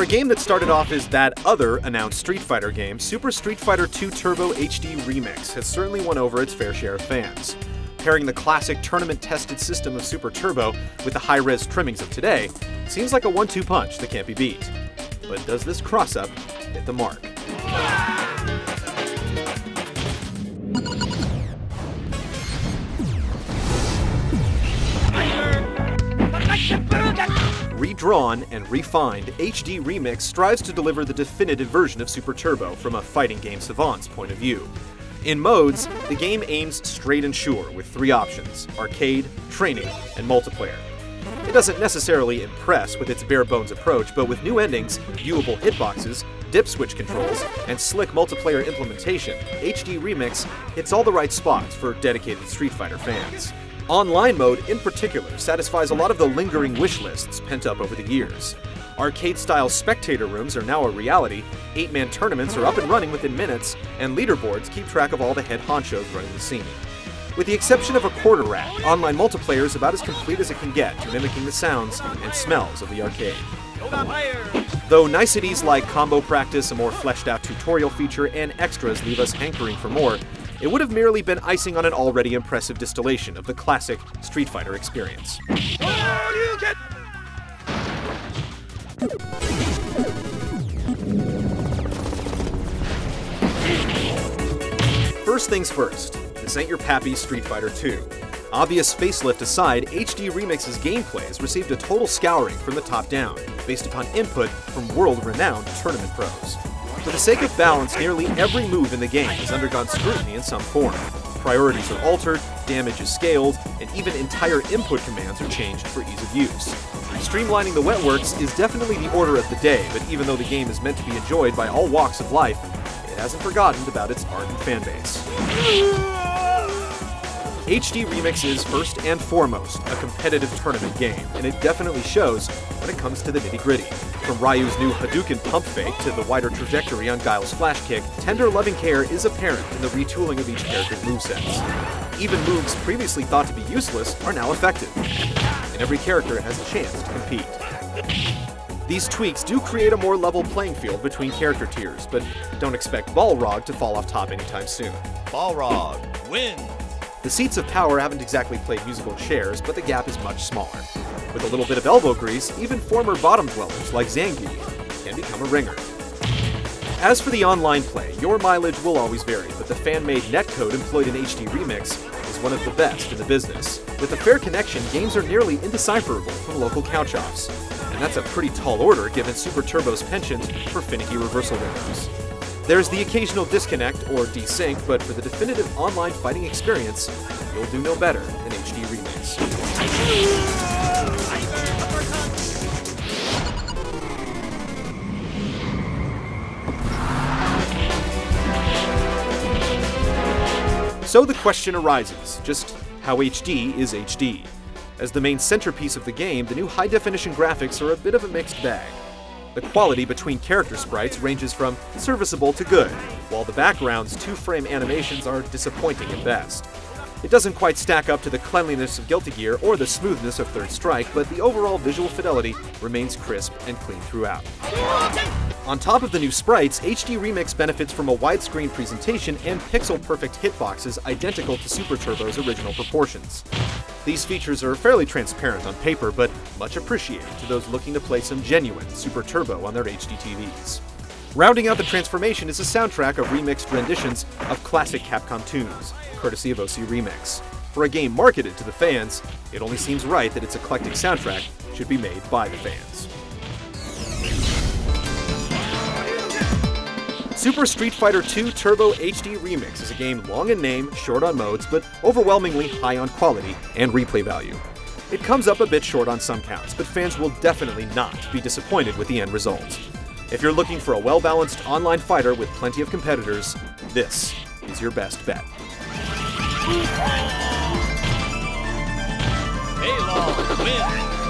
a game that started off as that other announced Street Fighter game, Super Street Fighter II Turbo HD Remix has certainly won over its fair share of fans. Pairing the classic tournament-tested system of Super Turbo with the high-res trimmings of today seems like a 1-2 punch that can't be beat. But does this cross-up hit the mark? Redrawn and refined, HD Remix strives to deliver the definitive version of Super Turbo from a fighting game savant's point of view. In modes, the game aims straight and sure with 3 options: arcade, training, and multiplayer. It doesn't necessarily impress with its bare-bones approach, but with new endings, viewable hitboxes, dip switch controls, and slick multiplayer implementation, HD Remix hits all the right spots for dedicated Street Fighter fans. Online mode, in particular, satisfies a lot of the lingering wish lists pent up over the years. Arcade-style spectator rooms are now a reality, 8-man tournaments are up and running within minutes, and leaderboards keep track of all the head honchos running the scene. With the exception of a quarter rack, online multiplayer is about as complete as it can get, mimicking the sounds and smells of the arcade. Though niceties like combo practice, a more fleshed-out tutorial feature, and extras leave us hankering for more, it would have merely been icing on an already impressive distillation of the classic Street Fighter experience. First things first, this ain't your pappy Street Fighter 2. Obvious facelift aside, HD Remix's gameplay has received a total scouring from the top down, based upon input from world-renowned tournament pros. For the sake of balance, nearly every move in the game has undergone scrutiny in some form. Priorities are altered, damage is scaled, and even entire input commands are changed for ease of use. Streamlining the wetworks is definitely the order of the day, but even though the game is meant to be enjoyed by all walks of life, it hasn't forgotten about its ardent fanbase. HD Remix is, first and foremost, a competitive tournament game, and it definitely shows when it comes to the nitty-gritty. From Ryu's new Hadouken pump fake to the wider trajectory on Guile's flash kick, tender loving care is apparent in the retooling of each character's movesets. Even moves previously thought to be useless are now effective, and every character has a chance to compete. These tweaks do create a more level playing field between character tiers, but don't expect Balrog to fall off top anytime soon. Balrog wins! The seats of power haven't exactly played musical chairs, but the gap is much smaller. With a little bit of elbow grease, even former bottom dwellers like Zangief can become a ringer. As for the online play, your mileage will always vary, but the fan-made netcode employed in HD Remix is one of the best in the business. With a fair connection, games are nearly indecipherable from local couch-offs. And that's a pretty tall order given Super Turbo's penchant for finicky reversal windows. There's the occasional disconnect or desync, but for the definitive online fighting experience, you'll do no better than HD Remix. So the question arises, just how HD is HD? As the main centerpiece of the game, the new high-definition graphics are a bit of a mixed bag. The quality between character sprites ranges from serviceable to good, while the background's 2-frame animations are disappointing at best. It doesn't quite stack up to the cleanliness of Guilty Gear or the smoothness of Third Strike, but the overall visual fidelity remains crisp and clean throughout. On top of the new sprites, HD Remix benefits from a widescreen presentation and pixel-perfect hitboxes identical to Super Turbo's original proportions. These features are fairly transparent on paper, but much appreciated to those looking to play some genuine Super Turbo on their HD TVs. Rounding out the transformation is a soundtrack of remixed renditions of classic Capcom tunes, courtesy of OC Remix. For a game marketed to the fans, it only seems right that its eclectic soundtrack should be made by the fans. Super Street Fighter II Turbo HD Remix is a game long in name, short on modes, but overwhelmingly high on quality and replay value. It comes up a bit short on some counts, but fans will definitely not be disappointed with the end result. If you're looking for a well-balanced online fighter with plenty of competitors, this is your best bet. Balrog wins!